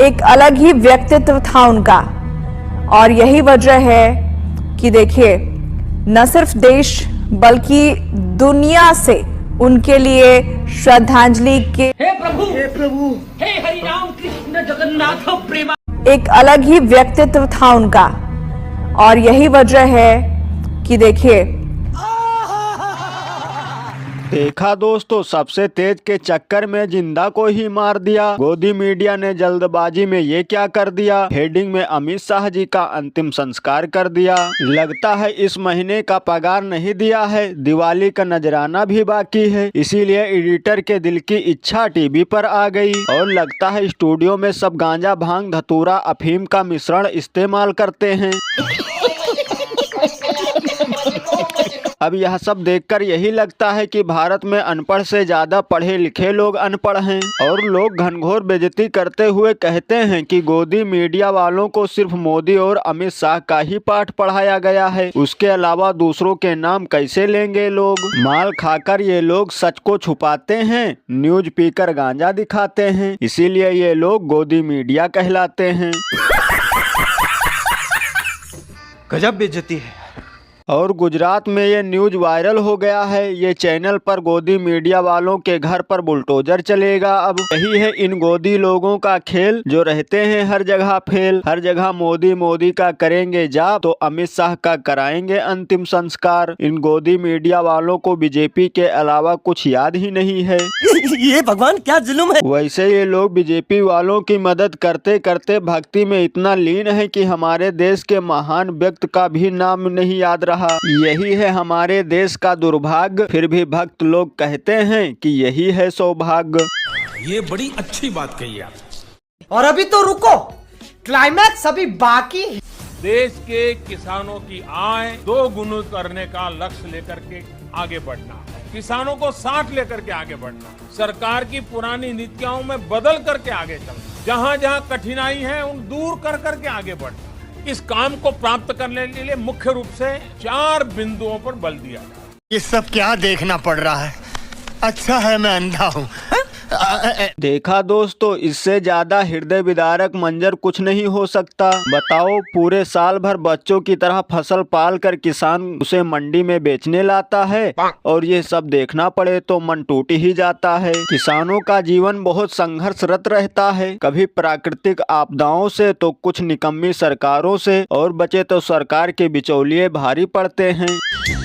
एक अलग ही व्यक्तित्व था उनका और यही वजह है कि देखिए न सिर्फ देश बल्कि दुनिया से उनके लिए श्रद्धांजलि के हे प्रभु हे हरि राम कृष्ण जगन्नाथ प्रेमा। एक अलग ही व्यक्तित्व था उनका और यही वजह है कि देखिए देखा दोस्तों, सबसे तेज के चक्कर में जिंदा को ही मार दिया। गोदी मीडिया ने जल्दबाजी में ये क्या कर दिया, हेडिंग में अमित शाह जी का अंतिम संस्कार कर दिया। लगता है इस महीने का पगार नहीं दिया है, दिवाली का नजराना भी बाकी है, इसीलिए एडिटर के दिल की इच्छा टीवी पर आ गई और लगता है स्टूडियो में सब गांजा भांग धतूरा अफीम का मिश्रण इस्तेमाल करते हैं। अब यह सब देखकर यही लगता है कि भारत में अनपढ़ से ज्यादा पढ़े लिखे लोग अनपढ़ हैं और लोग घनघोर बेइज्जती करते हुए कहते हैं कि गोदी मीडिया वालों को सिर्फ मोदी और अमित शाह का ही पाठ पढ़ाया गया है, उसके अलावा दूसरों के नाम कैसे लेंगे लोग। माल खाकर ये लोग सच को छुपाते हैं, न्यूज पीकर गांजा दिखाते हैं, इसीलिए ये लोग गोदी मीडिया कहलाते हैं। गजब बेइज्जती है। और गुजरात में ये न्यूज वायरल हो गया है। ये चैनल पर गोदी मीडिया वालों के घर पर बुलडोजर चलेगा। अब यही है इन गोदी लोगों का खेल, जो रहते हैं हर जगह फेल। हर जगह मोदी मोदी का करेंगे जाप तो अमित शाह का कराएंगे अंतिम संस्कार। इन गोदी मीडिया वालों को बीजेपी के अलावा कुछ याद ही नहीं है। ये भगवान क्या जुल्म है। वैसे ये लोग बीजेपी वालों की मदद करते करते भक्ति में इतना लीन है कि हमारे देश के महान व्यक्ति का भी नाम नहीं याद रहा। यही है हमारे देश का दुर्भाग्य, फिर भी भक्त लोग कहते हैं कि यही है सौभाग्य। ये बड़ी अच्छी बात कही आप। और अभी तो रुको, क्लाइमैक्स अभी बाकी है। देश के किसानों की आय 2 गुना करने का लक्ष्य लेकर के आगे बढ़ना है, किसानों को साथ लेकर के आगे बढ़ना, सरकार की पुरानी नीतियों में बदल करके आगे चलना, जहां जहां कठिनाई है उन दूर कर करके आगे बढ़ना। इस काम को प्राप्त करने के लिए मुख्य रूप से 4 बिंदुओं पर बल दिया जाए। ये सब क्या देखना पड़ रहा है, अच्छा है मैं अंधा हूँ। देखा दोस्तों, इससे ज्यादा हृदय विदारक मंजर कुछ नहीं हो सकता। बताओ, पूरे साल भर बच्चों की तरह फसल पाल कर किसान उसे मंडी में बेचने लाता है और ये सब देखना पड़े तो मन टूट ही जाता है। किसानों का जीवन बहुत संघर्षरत रहता है, कभी प्राकृतिक आपदाओं से तो कुछ निकम्मी सरकारों से, और बचे तो सरकार के बिचौलिए भारी पड़ते हैं।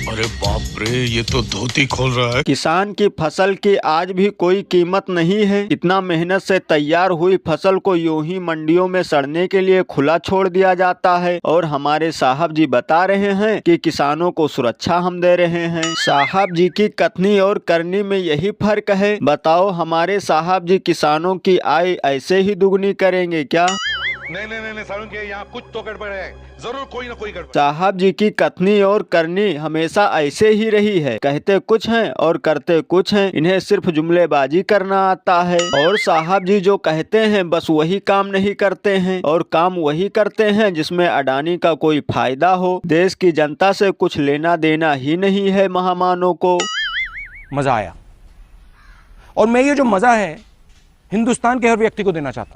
अरे बाप रे, ये तो धोती खोल रहा है। किसान की फसल की आज भी कोई कीमत नहीं है। इतना मेहनत से तैयार हुई फसल को यूं ही मंडियों में सड़ने के लिए खुला छोड़ दिया जाता है और हमारे साहब जी बता रहे हैं कि किसानों को सुरक्षा हम दे रहे हैं। साहब जी की कथनी और करनी में यही फर्क है। बताओ, हमारे साहब जी किसानों की आय ऐसे ही दुगनी करेंगे क्या? नहीं सारुण के यहाँ कुछ तो गड़बड़ है, जरूर कोई ना कोई गड़बड़। साहब जी की कथनी और करनी हमेशा ऐसे ही रही है, कहते कुछ हैं और करते कुछ हैं। इन्हें सिर्फ जुमलेबाजी करना आता है और साहब जी जो कहते हैं बस वही काम नहीं करते हैं, और काम वही करते हैं जिसमें अडानी का कोई फायदा हो। देश की जनता से कुछ लेना देना ही नहीं है महामानों को। मजा आया और मैं ये जो मजा है हिंदुस्तान के हर व्यक्ति को देना चाहता हूं।